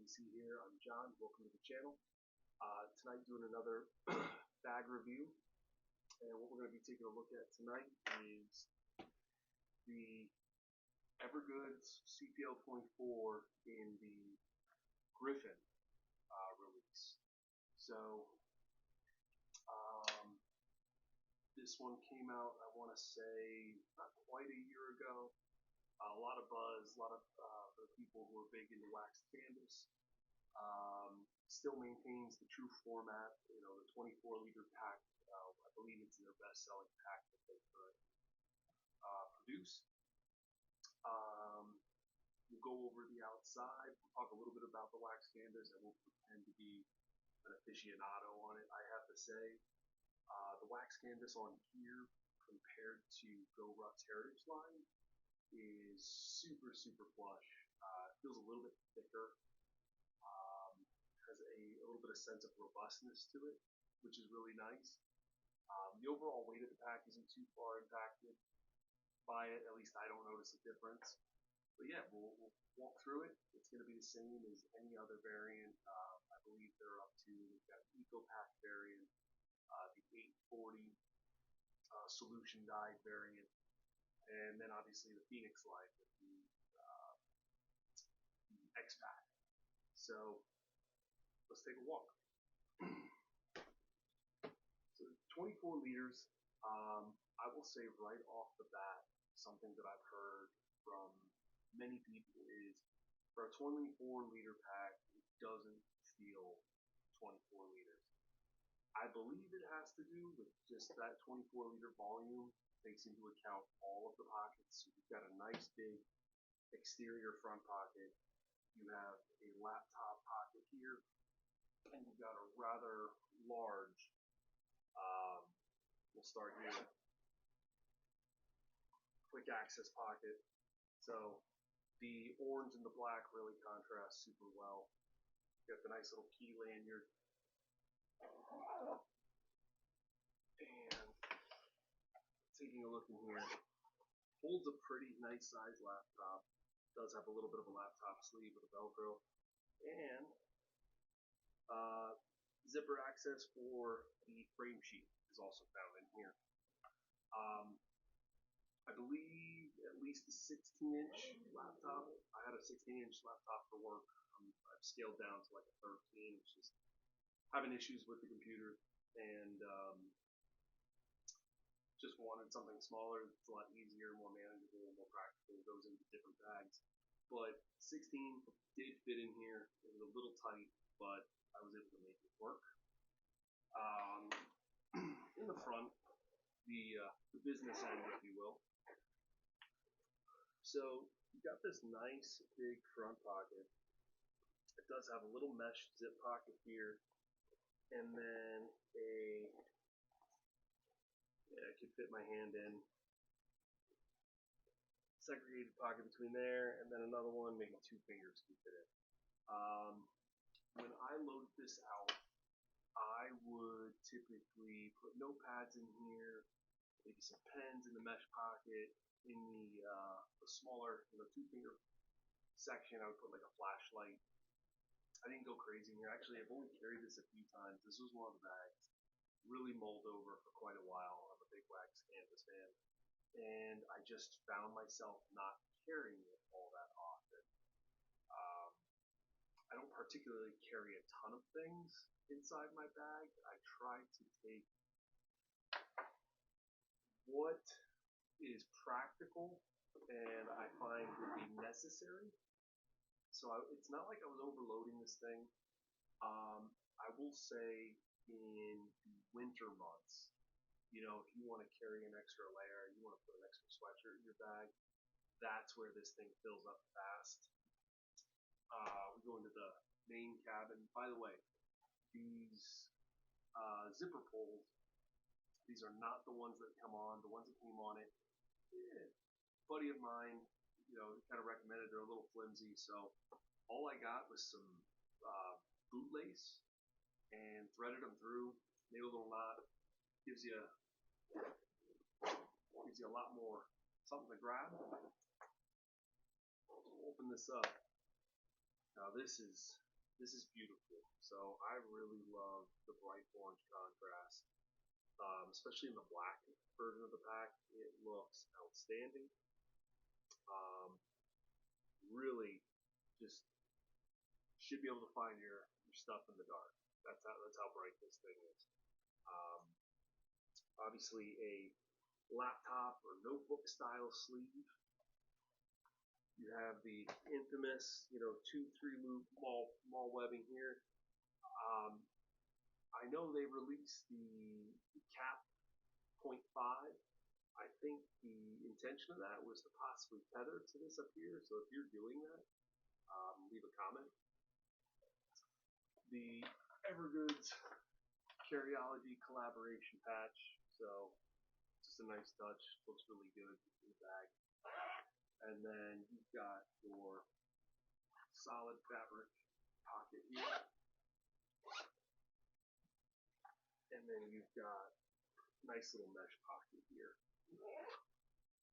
PC here. I'm John. Welcome to the channel. Tonight doing another bag review, and what we're going to be taking a look at tonight is the Evergoods CPL24 in the Griffin release. So this one came out, I want to say, not quite a year ago. A lot of buzz, a lot of for the people who are big into wax canvas. Still maintains the true format, the 24-liter pack. I believe it's their best-selling pack that they produce. We'll go over the outside. We'll talk a little bit about the wax canvas, and we'll pretend to be an aficionado on it. I have to say, the wax canvas on here, compared to Go Ruck's Heritage line, is super, super flush. It feels a little bit thicker. Has a little bit of sense of robustness to it, which is really nice. The overall weight of the pack isn't too far impacted by it. At least I don't notice a difference. But yeah, we'll walk through it. It's going to be the same as any other variant. I believe they're up to, we've got an Eco Pack variant, the 840 solution dyed variant, and then obviously the Phoenix line with the X Pack. So let's take a walk. So 24 liters, I will say right off the bat, something that I've heard from many people is, for a 24-liter pack, it doesn't feel 24 liters. I believe it has to do with just that 24-liter volume takes into account all of the pockets. So you've got a nice big exterior front pocket. You have a laptop pocket here, and you've got a rather large, we'll start here, quick access pocket. So the orange and the black really contrast super well. You got the nice little key lanyard. And taking a look in here, holds a pretty nice size laptop. Does have a little bit of a laptop sleeve with a Velcro. And zipper access for the frame sheet is also found in here. I believe at least a 16-inch laptop. I had a 16-inch laptop for work. I've scaled down to like a 13. It's just having issues with the computer, and just wanted something smaller. It's a lot easier, more manageable, more practical. It goes into different bags. But 16 did fit in here. It was a little tight, but I was able to make it work. In the front, the business end, if you will. So you got this nice big front pocket. It does have a little mesh zip pocket here, and then I could fit my hand in. Segregated pocket between there, and then another one, maybe 2 fingers can fit in. When I load this out, I would typically put notepads in here, maybe some pens in the mesh pocket. In the smaller, 2-finger section, I would put like a flashlight. I didn't go crazy in here. Actually, I've only carried this a few times. This was one of the bags. Really mulled over for quite a while. I'm a big wax canvas fan. And I just found myself not carrying it all that often. I don't particularly carry a ton of things inside my bag. I try to take what is practical and I find would be necessary. So it's not like I was overloading this thing. I will say in the winter months, if you want to carry an extra layer, you want to put an extra sweatshirt in your bag, that's where this thing fills up fast. We go into the main cabin. By the way, these zipper pulls, these are not the ones that come on. The ones that came on it, buddy of mine, kind of recommended. They're a little flimsy, so all I got was some bootlace and threaded them through, made a little knot. Gives you a lot more something to grab. Open this up. Now this is this is beautiful. So I really love the bright orange contrast, especially in the black version of the pack. It looks outstanding. Um, really, just should be able to find your stuff in the dark. That's how bright this thing is. Um, Obviously, a laptop or notebook style sleeve. You have the infamous, 2-3 loop mall webbing here. Um, I know they released the cap point 0.5. I think the intention of that was to possibly tether to this up here. So if you're doing that, leave a comment. The Evergoods Carryology collaboration patch. So just a nice touch. Looks really good in the bag. And then you've got your solid fabric pocket here. And then you've got nice little mesh pocket here.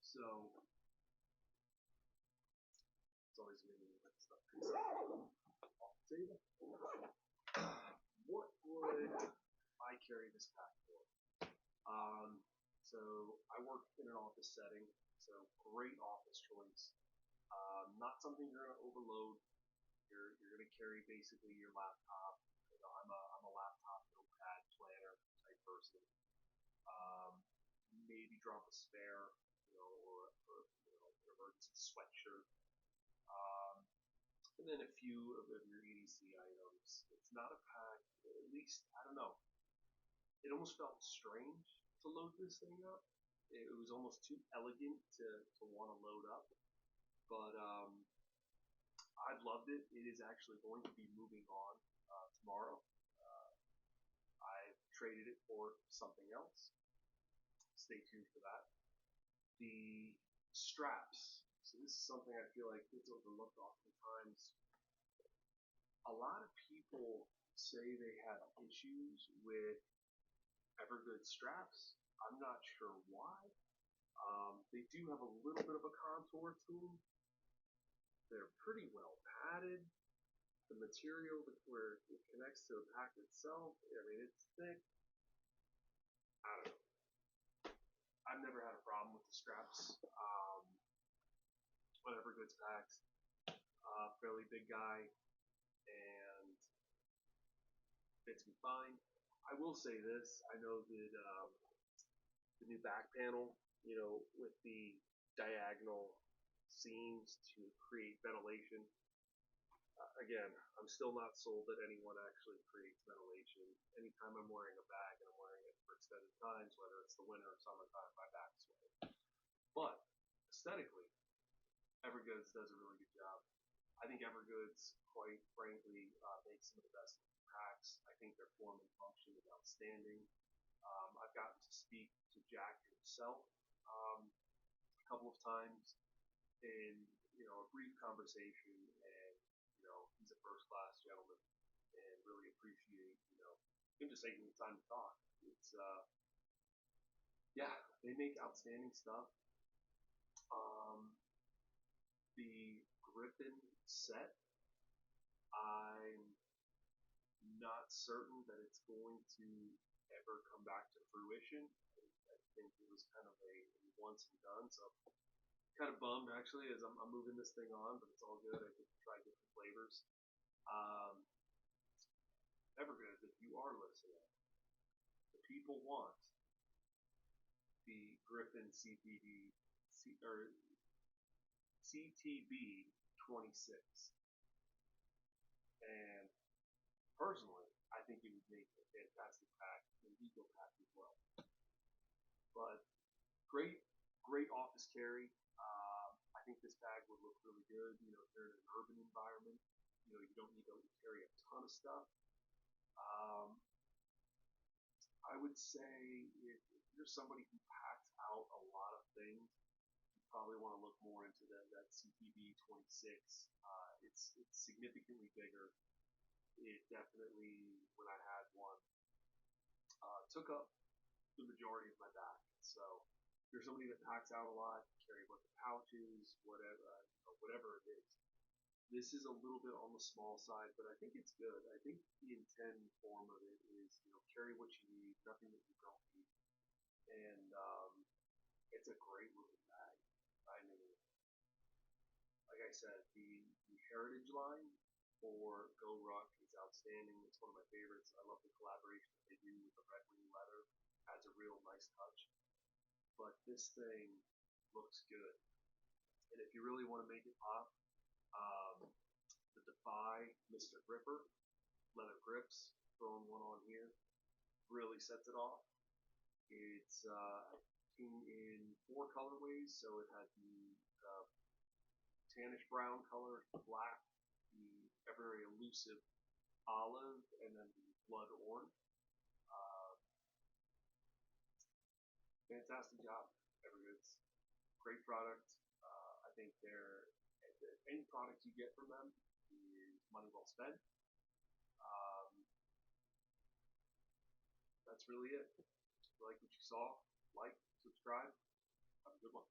So it's always amazing when stuff comes off the table. What would I carry this pack for? So I work in an office setting, so great office choice. Not something you're going to overload. You're going to carry basically your laptop. I'm a laptop notepad planner type person. Um, Maybe drop a spare, or an emergency sweatshirt. Um, and then a few of your EDC items. It's not a pack. At least I don't know. It almost felt strange to load this thing up. It was almost too elegant to want to load up. But I've loved it. It is actually going to be moving on tomorrow. I've traded it for something else. Stay tuned for that. The straps. So this is something I feel like gets overlooked oftentimes. A lot of people say they have issues with Evergoods straps. I'm not sure why. They do have a little bit of a contour to them. They're pretty well padded. The material where it connects to the pack itself, I mean, it's thick. I don't know. I've never had a problem with the straps. On Evergoods packs, fairly big guy, and fits me fine. I will say this: I know that the new back panel, with the diagonal seams to create ventilation. Again, I'm still not sold that anyone actually creates ventilation. Anytime I'm wearing a bag and I'm wearing it for extended times, whether it's the winter or summertime, my back's sweating. But aesthetically, Evergoods does a really good job. I think Evergoods, quite frankly, makes some of the best packs. I think their form and function is outstanding. I've gotten to speak to Jack himself a couple of times in a brief conversation, and he's a first class gentleman, and really appreciate him just taking the time to talk. It's yeah, they make outstanding stuff. Um, the Griffin set, I'm not certain that it's going to ever come back to fruition. I think it was kind of a once and done. So kind of bummed actually as I'm moving this thing on, but it's all good. I get to try different flavors. Um, Evergoods, if you are listening, the people want the Griffin or CTB26, and personally, I think it would make a fantastic pack and Eco pack as well. But great, great office carry. I think this bag would look really good. If you're in an urban environment, you don't need to carry a ton of stuff. Um, I would say if you're somebody who packs out a lot of things, you probably want to look more into that CTB 26. It's significantly bigger. It definitely, when I had one, took up the majority of my back. So if you're somebody that packs out a lot, carry a bunch of pouches, whatever it is, This is a little bit on the small side, but I think it's good. I think the intent form of it is, carry what you need, nothing that you don't need, and it's a great looking bag. I mean, like I said, the Heritage line for Go Ruck is outstanding. It's one of my favorites. I love the collaboration that they do with the Red Wing leather. Adds a real nice touch. But this thing looks good. And if you really want to make it pop, the Defy Mr. Gripper leather grips, throwing one on here, really sets it off. It's came in 4 colorways, so it had the tannish brown color, the black, the very elusive olive, and then the blood orange. Uh, Fantastic job, Evergoods. Great product. I think any product you get from them is money well spent. Um, that's really it. If you like what you saw, like, subscribe. Have a good one.